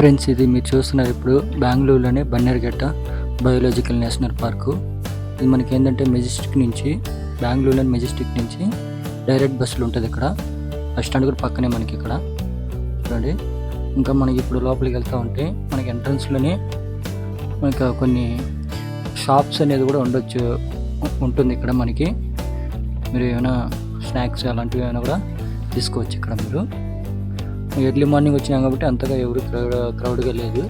Friends, ఇది మీరు చూస్తున్నారు ఇప్పుడు బెంగళూరులోనే బన్నేరుఘట్ట బయోలాజికల్ నేషనల్ పార్కు. ఇది మనకి ఏంటంటే మెజెస్టిక్ నుంచి, బెంగళూరులోని మెజెస్టిక్ నుంచి డైరెక్ట్ బస్సులు ఉంటుంది. ఇక్కడ బస్ స్టాండ్ కూడా పక్కనే మనకి ఇక్కడ చూడండి. ఇంకా మనకి ఇప్పుడు లోపలికి వెళ్తూ ఉంటే మనకి ఎంట్రన్స్లోనే మనకి కొన్ని షాప్స్ అనేది కూడా ఉంటుంది ఇక్కడ. మనకి మీరు ఏమైనా స్నాక్స్ అలాంటివి ఏమైనా కూడా తీసుకోవచ్చు ఇక్కడ. మీరు ఎర్లీ మార్నింగ్ వచ్చినాం కాబట్టి అంతగా ఎవరు క్రౌడ్గా లేదు,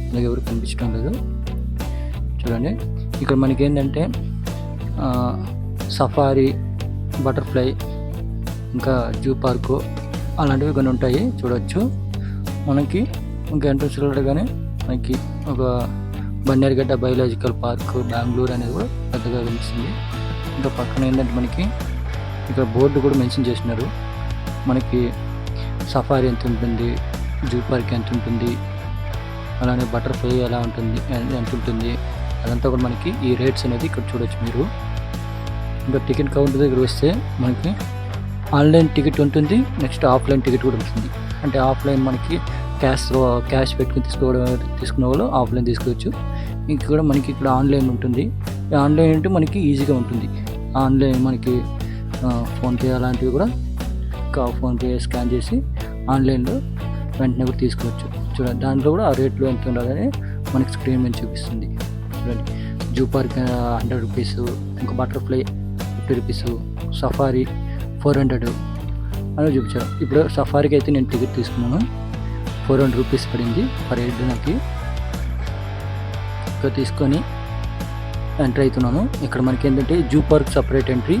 అలాగే ఎవరు కనిపించడం లేదు. చూడండి, ఇక్కడ మనకి ఏంటంటే సఫారీ, బటర్ఫ్లై, ఇంకా జూ పార్కు అలాంటివి కొన్ని ఉంటాయి, చూడవచ్చు. మనకి ఇంకా ఎంట్రన్స్ వెళ్ళగానే మనకి ఒక బన్నేరుఘట్ట బయోలాజికల్ పార్క్ బెంగళూరు అనేది కూడా పెద్దగా కనిపిస్తుంది. ఇంకా పక్కన ఏంటంటే మనకి ఇక్కడ బోర్డు కూడా మెన్షన్ చేసినారు. మనకి సఫారీ ఎంత ఉంటుంది, జూ పార్క్ ఎంత ఉంటుంది, అలానే బటర్ఫ్లై ఎలా ఉంటుంది, ఎంత ఉంటుంది, అదంతా కూడా మనకి ఈ రేట్స్ అనేది ఇక్కడ చూడొచ్చు మీరు. ఇంకా టికెట్ కౌంటర్ దగ్గర వస్తే మనకి ఆన్లైన్ టికెట్ ఉంటుంది, నెక్స్ట్ ఆఫ్లైన్ టికెట్ కూడా ఉంటుంది. అంటే ఆఫ్లైన్ మనకి క్యాష్ పెట్టుకుని తీసుకునే వాళ్ళు ఆఫ్లైన్ తీసుకోవచ్చు. ఇంకా కూడా మనకి ఇక్కడ ఆన్లైన్ ఉంటుంది. ఆన్లైన్ అంటే మనకి ఈజీగా ఉంటుంది. ఆన్లైన్ మనకి ఫోన్పే అలాంటివి కూడా ఫోన్పే స్కాన్ చేసి ఆన్లైన్లో వెంటనే కూడా తీసుకోవచ్చు. చూడండి, దాంట్లో కూడా ఆ రేట్లు ఎంత ఉండాలని మనకి స్క్రీన్ మీద చూపిస్తుంది. చూడండి, జూ పార్క్ 100 రూపీస్, ఇంకా బటర్ఫ్లై 50 రూపీస్, సఫారీ 400 అని చూపించారు. ఇప్పుడు సఫారీకి అయితే నేను టికెట్ తీసుకున్నాను, 400 రూపీస్ పడింది పర్ హెడ్ నాకు. ఇక్కడ తీసుకొని ఎంటర్ అవుతున్నాను. ఇక్కడ మనకి ఏంటంటే zoo park separate entry,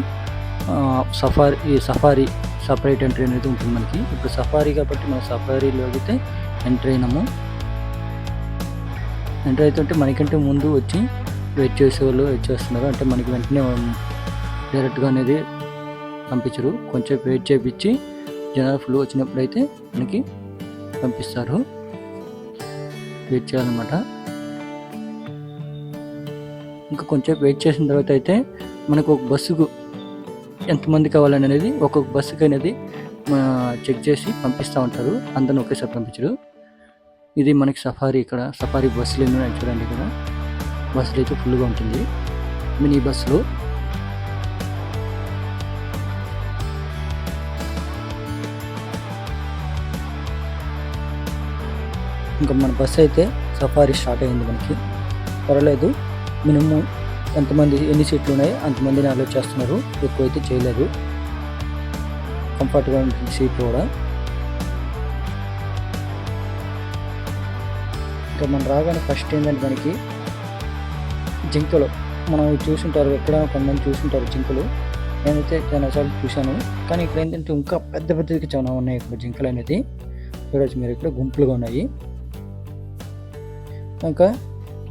safari separate entry అనేది ఉంటుంది మనకి. ఇప్పుడు సఫారీ కాబట్టి మనం సఫారీలో అయితే ఎంట్రీ అయినాము. ఎంట్రీ అవుతుంటే మనకంటే ముందు వచ్చి వెయిట్ చేసేవాళ్ళు వెయిట్ చేస్తున్నారు. అంటే మనకి వెంటనే డైరెక్ట్గా అనేది పంపించరు, కొంచెం వెయిట్ చేయించి జనాలు ఫుల్ వచ్చినప్పుడు అయితే మనకి పంపిస్తారు. వెయిట్ చేయాలన్నమాట. ఇంకా కొంచెం వెయిట్ చేసిన తర్వాత అయితే మనకు ఒక బస్సుకు ఎంతమంది కావాలని అనేది ఒక్కొక్క బస్సుకి అనేది చెక్ చేసి పంపిస్తూ ఉంటారు. అందరిని ఒకేసారి పంపించరు. ఇది మనకి సఫారీ. ఇక్కడ సఫారీ బస్సులు ఎన్నో చూడండి. ఇక్కడ బస్సులు అయితే ఫుల్గా ఉంటుంది, మినీ బస్సులు. ఇంకా మన బస్సు అయితే సఫారీ స్టార్ట్ అయింది. మనకి పర్వాలేదు, మినిమం ఎంతమంది ఎన్ని సీట్లు ఉన్నాయి అంతమందిని అలో చేస్తున్నారు, ఎక్కువైతే చేయలేదు. కంఫర్ట్గా ఉంటుంది సీట్లు కూడా. ఇంకా మనం రాగానే ఫస్ట్ ఏంటంటే మనకి జింకలు మనం చూసుంటారు, ఎక్కడ కొంతమంది చూసుంటారు జింకలు. నేనైతే చాలాసార్లు చూశాను, కానీ ఇక్కడ ఏంటంటే ఇంకా పెద్ద పెద్దదికి చాలా ఉన్నాయి ఇక్కడ జింకలు అనేది. చూడవచ్చు మీరు, ఇక్కడ గుంపులుగా ఉన్నాయి. ఇంకా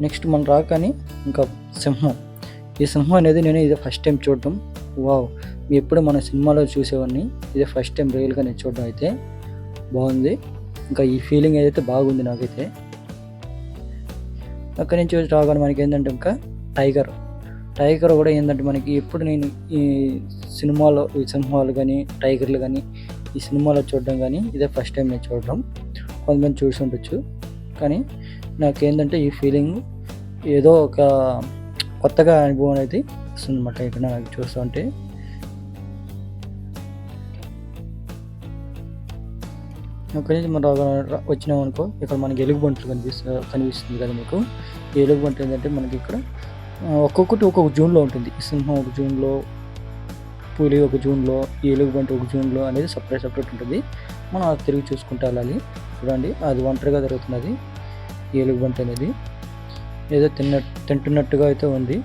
నెక్స్ట్ మనం రాగానే ఇంకా సింహం. ఈ సింహం అనేది నేను ఇదే ఫస్ట్ టైం చూడటం. వావ్, ఎప్పుడు మన సినిమాలో చూసేవాడిని, ఇదే ఫస్ట్ టైం రియల్గా నేను చూడడం అయితే బాగుంది. ఇంకా ఈ ఫీలింగ్ ఏదైతే బాగుంది నాకైతే. అక్కడి నుంచి రాగానే మనకి ఏంటంటే ఇంకా టైగర్ కూడా ఏంటంటే మనకి ఎప్పుడు నేను ఈ సినిమాలో ఈ సింహాలు కానీ టైగర్లు కానీ ఈ సినిమాలో చూడడం కానీ ఇదే ఫస్ట్ టైం నేను చూడడం. కొంతమంది చూసి ఉండొచ్చు, కానీ నాకేంటంటే ఈ ఫీలింగ్ ఏదో ఒక కొత్తగా అనుభవం అనేది వస్తుంది అన్నమాట ఇక్కడ నాకు చూస్తూ ఉంటే. అక్కడి నుంచి మనం వచ్చినాం అనుకో, ఇక్కడ మనకి ఎలుగుబంట్లు కనిపిస్తుంది కదా మీకు. ఈ ఎలుగుబంట్లు ఏంటంటే మనకి ఇక్కడ ఒక్కొక్కటి ఒక్కొక్క జూన్లో ఉంటుంది. సింహం ఒక జూన్లో, పులి ఒక జూన్లో, ఈ ఎలుగుబంటి ఒక జూన్లో అనేది సపరేట్ ఉంటుంది. మనం అది తిరిగి చూసుకుంటూ వెళ్ళాలి. చూడండి, అది ఒంటరిగా జరుగుతున్నది ఈ ఎలుగుబంటి అనేది. ఏదో తింటున్నట్టుగా అయితే ఉంది.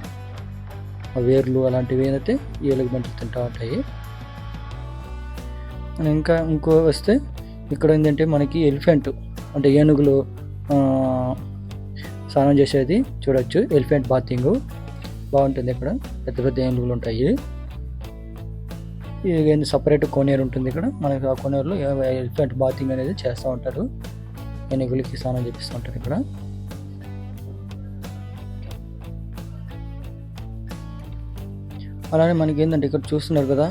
ఆ వేర్లు అలాంటివి ఏదైతే ఈ ఎలుగుబంట్లు తింటూ ఉంటాయి. ఇంకో వస్తే ఇక్కడ ఏంటంటే మనకి ఎలిఫెంట్ అంటే ఏనుగులు స్నానం చేసేది చూడొచ్చు. ఎలిఫెంట్ బాతింగ్ బాగుంటుంది. ఇక్కడ పెద్ద పెద్ద ఏనుగులు ఉంటాయి. ఇది సపరేట్ కోనేరు ఉంటుంది ఇక్కడ మనకి. ఆ కోనేరులో ఎలిఫెంట్ బాతింగ్ అనేది చేస్తూ ఉంటారు, ఏనుగులకి స్నానం చేపిస్తూ ఉంటారు ఇక్కడ. అలానే మనకి ఏంటంటే ఇక్కడ చూస్తున్నారు కదా,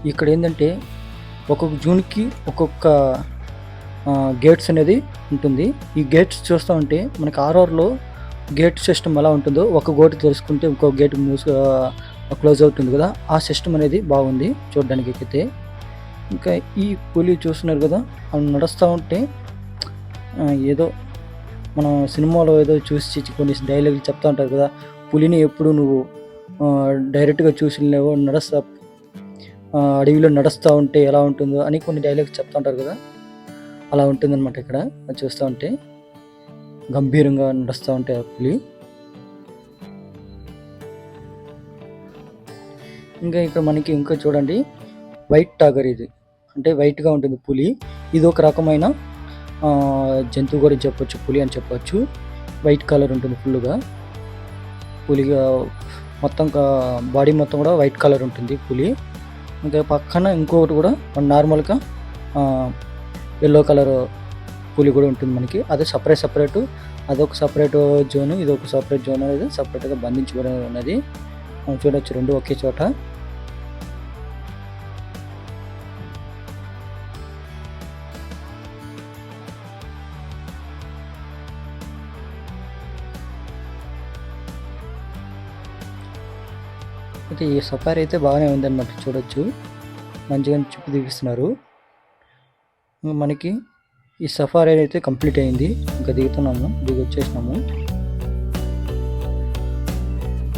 ఇక్కడ ఏంటంటే ఒక్కొక్క జూన్కి ఒక్కొక్క గేట్స్ అనేది ఉంటుంది. ఈ గేట్స్ చూస్తూ ఉంటే మనకి ఆర్ఆర్లో గేట్ సిస్టమ్ ఎలా ఉంటుందో ఒక గేట్ తెరుచుకుంటే ఇంకో గేట్ క్లోజ్ అవుతుంది కదా, ఆ సిస్టమ్ అనేది బాగుంది చూడడానికి అయితే. ఇంకా ఈ పులి చూస్తున్నారు కదా, అవి నడుస్తూ ఉంటే ఏదో మన సినిమాలో ఏదో చూసి కొన్ని డైలాగులు చెప్తూ ఉంటారు కదా, పులిని ఎప్పుడు నువ్వు డైరెక్ట్గా చూసి లేవో అడవిలో నడుస్తూ ఉంటే ఎలా ఉంటుందో అని కొన్ని డైలాగ్స్ చెప్తూ ఉంటారు కదా, అలా ఉంటుందన్నమాట ఇక్కడ చూస్తూ ఉంటే. గంభీరంగా నడుస్తూ ఉంటే ఆ పులి. ఇంకా ఇక్కడ మనకి ఇంకా చూడండి వైట్ టాగర్, ఇది అంటే వైట్గా ఉంటుంది పులి. ఇది ఒక రకమైన జంతువు కూడా చెప్పొచ్చు, పులి అని చెప్పొచ్చు. వైట్ కలర్ ఉంటుంది ఫుల్గా, పులిగా మొత్తం బాడీ మొత్తం కూడా వైట్ కలర్ ఉంటుంది పులి. ఇంకా పక్కన ఇంకొకటి కూడా నార్మల్గా ఎల్లో కలర్ పులి కూడా ఉంటుంది మనకి. అదే సపరేట్ అదొక సపరేట్ జోను, ఇది ఒక సపరేట్ జోన్ అనేది సపరేట్గా బంధించబడి ఉన్నది. చూడొచ్చు రెండు ఒకే చోట. అయితే ఈ సఫారీ అయితే బాగానే ఉందన్నమాట, చూడొచ్చు మంచిగా చూపి చూపిస్తున్నారు. మనకి ఈ సఫారీ అయితే కంప్లీట్ అయింది. ఇంకా దిగి వచ్చేసినాము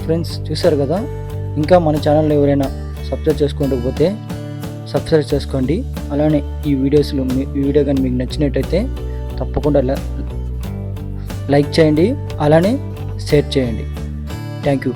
ఫ్రెండ్స్. చూసారు కదా, ఇంకా మన ఛానల్లో ఎవరైనా సబ్స్క్రైబ్ చేసుకోకపోతే సబ్స్క్రైబ్ చేసుకోండి. అలానే ఈ వీడియో కానీ మీకు నచ్చినట్టయితే తప్పకుండా లైక్ చేయండి, అలానే షేర్ చేయండి. Thank you.